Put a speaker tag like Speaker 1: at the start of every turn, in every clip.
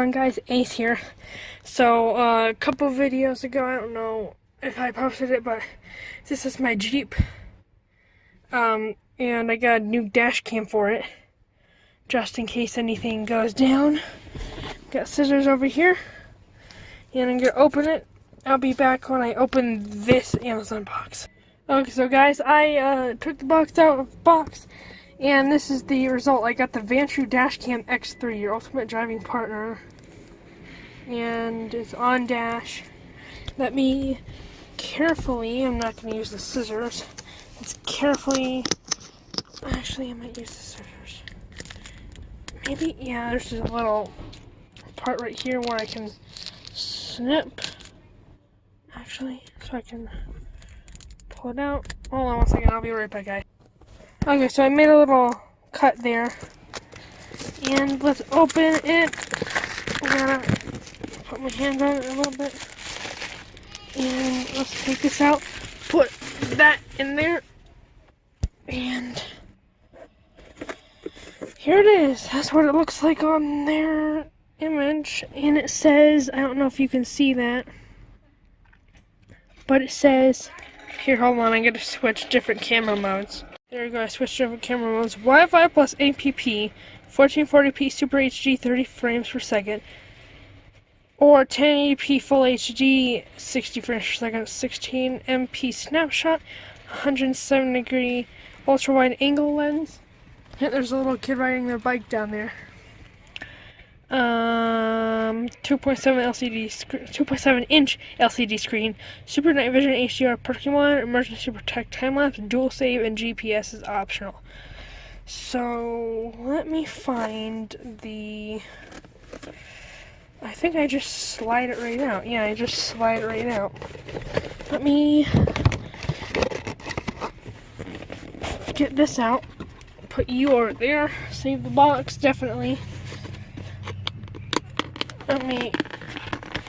Speaker 1: on, guys? Ace here. So a couple videos ago, I don't know if I posted it, but this is my Jeep, and I got a new dash cam for it just in case anything goes down. Got scissors over here, and I'm gonna open it. I'll be back when I open this Amazon box. Okay, so guys, I took the box out of the box, and this is the result. I got the Vantrue Ondash X3, your ultimate driving partner, and it's on dash. Let me carefully, I'm not going to use the scissors, let's carefully, actually I might use the scissors. Maybe, yeah, there's a little part right here where I can snip, actually, so I can pull it out. Hold on one second, I'll be right back, guys. Okay, so I made a little cut there, and let's open it. I gotta put my hand on it a little bit, and let's take this out, put that in there, and here it is. That's what it looks like on their image, and it says, I don't know if you can see that, but it says, here, hold on, I'm gonna switch different camera modes. There we go, I switched different camera modes. Wi-Fi plus APP, 1440p Super HD 30 frames per second, or 1080p Full HD 60 frames per second, 16MP snapshot, 107 degree ultra wide angle lens. And there's a little kid riding their bike down there. 2.7 inch LCD screen, Super Night Vision HDR parking monitor, emergency protect, time lapse, dual save, and GPS is optional. So let me find the. I think I just slide it right out. Yeah, I just slide it right out. Let me get this out. Put you over there. Save the box, definitely. Let me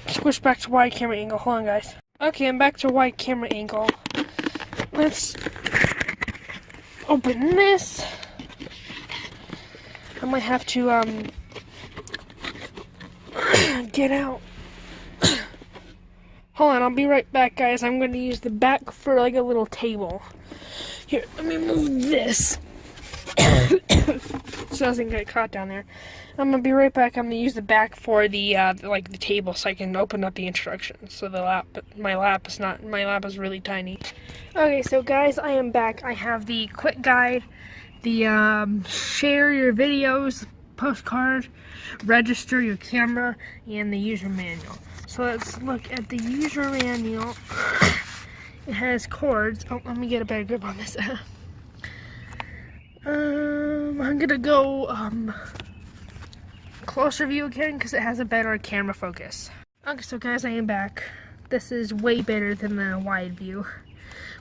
Speaker 1: switch back to wide camera angle. Hold on, guys. Okay, I'm back to wide camera angle. Let's open this. I might have to get out. Hold on, I'll be right back, guys. I'm going to use the back for like a little table. Here, let me move this so it doesn't get caught down there. I'm gonna be right back. I'm gonna use the back for the like the table, so I can open up the instructions. So my lap is really tiny. Okay, so guys, I am back. I have the quick guide, the share your videos postcard, register your camera, and the user manual. So let's look at the user manual. It has cords. Oh, let me get a better grip on this. I'm gonna go closer view again because it has a better camera focus. Okay, so guys, I am back. This is way better than the wide view.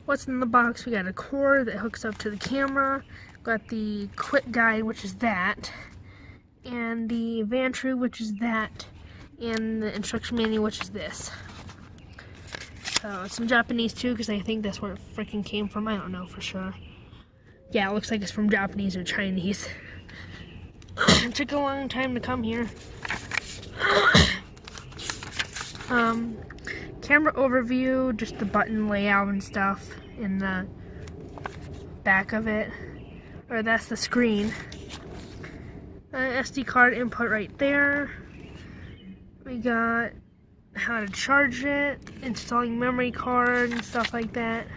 Speaker 1: What's in the box? We got a cord that hooks up to the camera. Got the quick guide, which is that, and the Vantrue, which is that, and the instruction manual, which is this. So it's some Japanese too, because I think that's where it freaking came from. I don't know for sure. Yeah, it looks like it's from Japanese or Chinese. It took a long time to come here. Camera overview, just the button layout and stuff in the back of it. Or that's the screen. SD card input right there. We got how to charge it, installing memory card and stuff like that.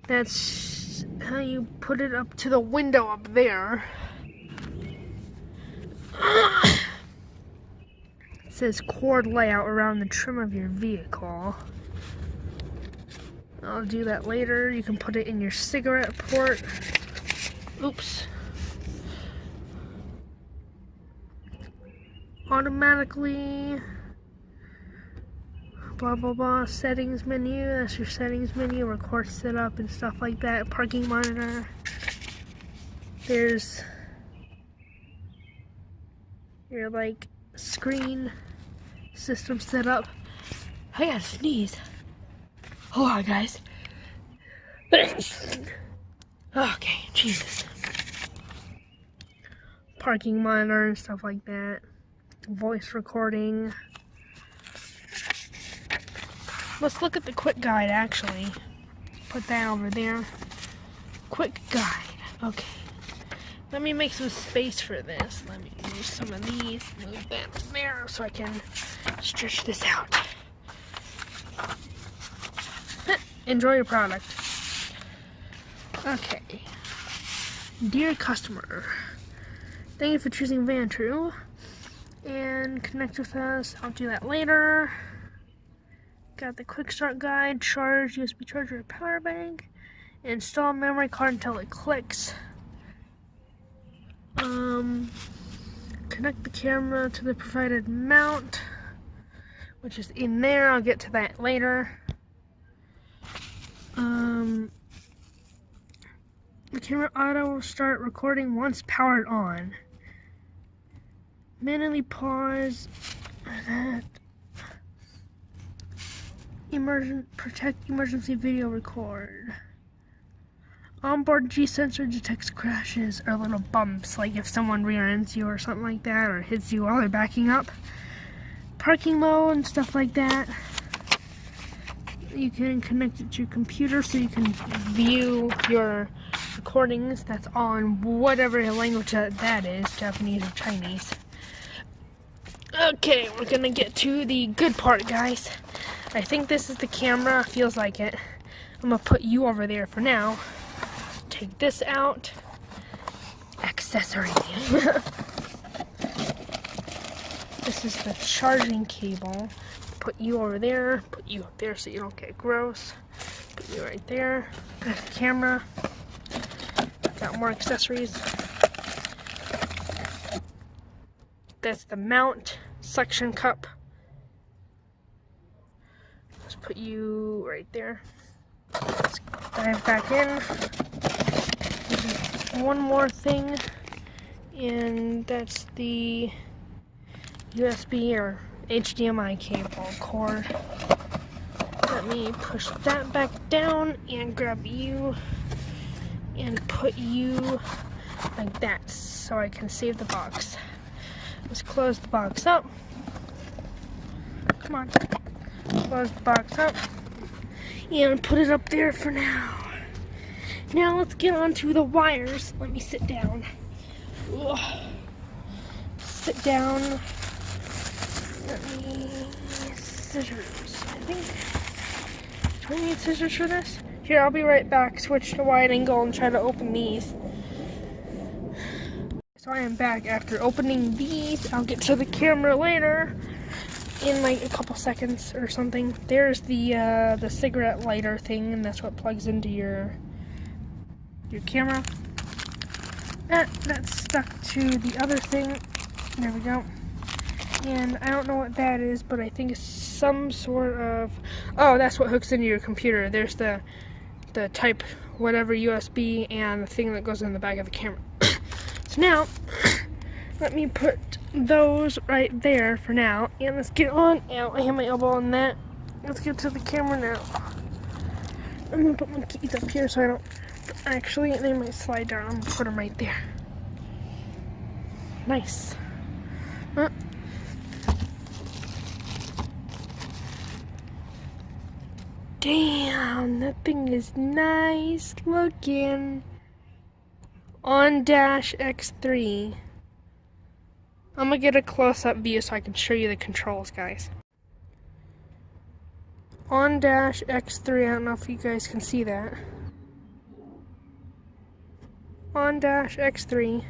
Speaker 1: That's how you put it up to the window up there. It says cord layout around the trim of your vehicle. I'll do that later. You can put it in your cigarette port. Oops. Automatically. Blah blah blah. Settings menu. That's your settings menu. Record setup and stuff like that. Parking monitor. There's your like screen system setup. I gotta sneeze. Hold on, guys. Okay, Jesus. Parking monitor and stuff like that. voice recording. Let's look at the quick guide actually. Put that over there. Quick guide. Okay. Let me make some space for this. Let me move some of these. Move that there so I can stretch this out. Enjoy your product. Okay. Dear customer, thank you for choosing Vantrue. And connect with us. I'll do that later. Got the quick start guide, charge, USB charger, power bank. Install memory card until it clicks. Connect the camera to the provided mount, which is in there. I'll get to that later. The camera auto will start recording once powered on. Manually pause that. Protect emergency video record. Onboard G sensor detects crashes or little bumps, like if someone rear ends you or something like that, or hits you while they're backing up. Parking mode and stuff like that. You can connect it to your computer so you can view your recordings. That's on whatever language that is, Japanese or Chinese. Okay, we're gonna get to the good part, guys. I think this is the camera, feels like it. I'm gonna put you over there for now. Take this out. Accessory. This is the charging cable. Put you over there, put you up there so you don't get gross. Put you right there. There's the camera. Got more accessories. That's the mount suction cup. Let's put you right there. Let's dive back in. One more thing, and that's the USB or HDMI cable cord. Let me push that back down and grab you and put you like that so I can save the box. Let's close the box up. Come on. Close the box up and put it up there for now. Now let's get on to the wires. Let me sit down. Ugh. Sit down. Let me... scissors, I think. Do I need scissors for this? Here, I'll be right back. Switch to wide angle and try to open these. So I am back after opening these. I'll get to the camera later in like a couple seconds or something. There's the cigarette lighter thing, and that's what plugs into your camera. That's stuck to the other thing. There we go. And I don't know what that is, but I think it's some sort of... oh, that's what hooks into your computer. There's the type whatever USB and the thing that goes in the back of the camera. So now, let me put those right there for now. And let's get on. Ow, I have my elbow on that. Let's get to the camera now. I'm gonna put my keys up here so I don't... actually, they might slide down. I'm gonna put them right there. Nice. Damn, that thing is nice looking. Ondash X3. I'm gonna get a close-up view so I can show you the controls, guys. Ondash X3, I don't know if you guys can see that. Ondash X3.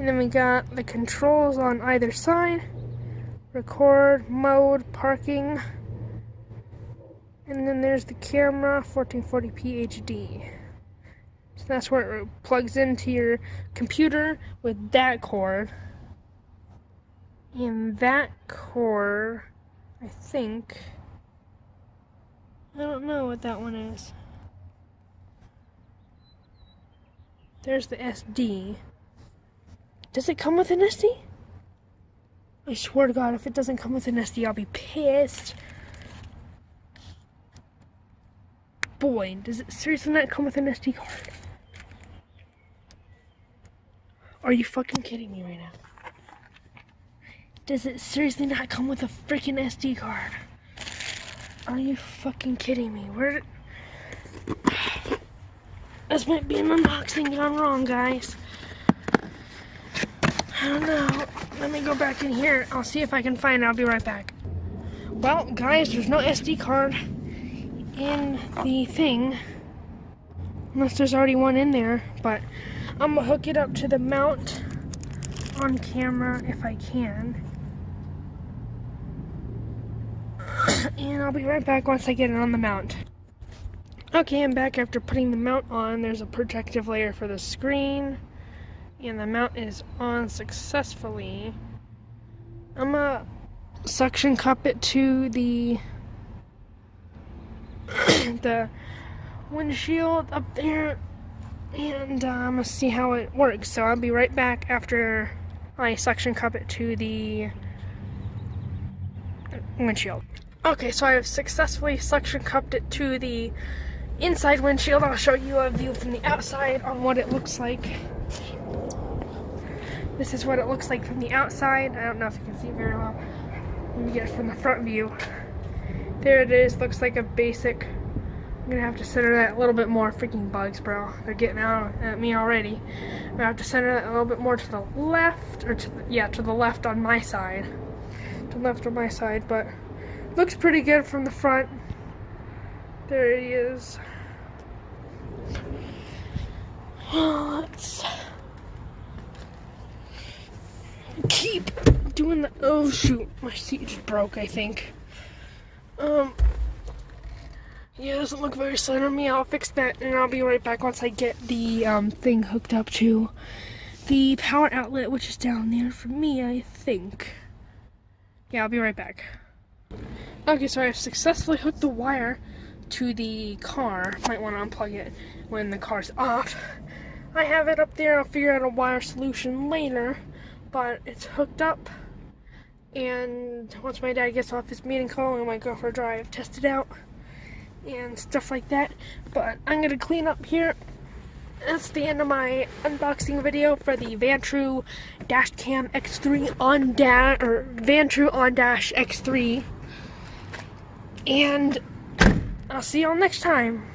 Speaker 1: And then we got the controls on either side. Record, mode, parking. And then there's the camera, 1440p HD. So that's where it plugs into your computer with that cord. And that cord, I think, I don't know what that one is. There's the SD. Does it come with an SD? I swear to God, if it doesn't come with an SD, I'll be pissed. Boy, does it seriously not come with an SD card? Are you fucking kidding me right now? Does it seriously not come with a freaking SD card? Are you fucking kidding me? This might be an unboxing gone wrong, guys. I don't know. Let me go back in here. I'll see if I can find it. I'll be right back. Well, guys, there's no SD card in the thing. Unless there's already one in there. But I'm going to hook it up to the mount on camera if I can. And I'll be right back once I get it on the mount. Okay, I'm back after putting the mount on. There's a protective layer for the screen. And the mount is on successfully. I'm gonna suction cup it to the the windshield up there. And I'm gonna see how it works. So I'll be right back after I suction cup it to the windshield. Okay, so I have successfully suction cupped it to the inside windshield. I'll show you a view from the outside on what it looks like. This is what it looks like from the outside. I don't know if you can see very well. Let me get it from the front view. There it is. Looks like a basic. I'm gonna have to center that a little bit more. Freaking bugs, bro. They're getting out at me already. I'm gonna have to center that a little bit more to the left, or to the left on my side. To the left on my side, but looks pretty good from the front. There he is. Let's keep doing the. Oh shoot, my seat just broke, I think. Yeah, it doesn't look very solid on me. I'll fix that and I'll be right back once I get the thing hooked up to the power outlet, which is down there for me, I think. Yeah, I'll be right back. Okay, so I've successfully hooked the wire to the car. Might want to unplug it when the car's off. I have it up there. I'll figure out a wire solution later, but it's hooked up. And once my dad gets off his meeting call, I might go for a drive, test it out, and stuff like that. But I'm gonna clean up here. That's the end of my unboxing video for the Vantrue Dashcam X3 Vantrue Ondash X3. And I'll see y'all next time.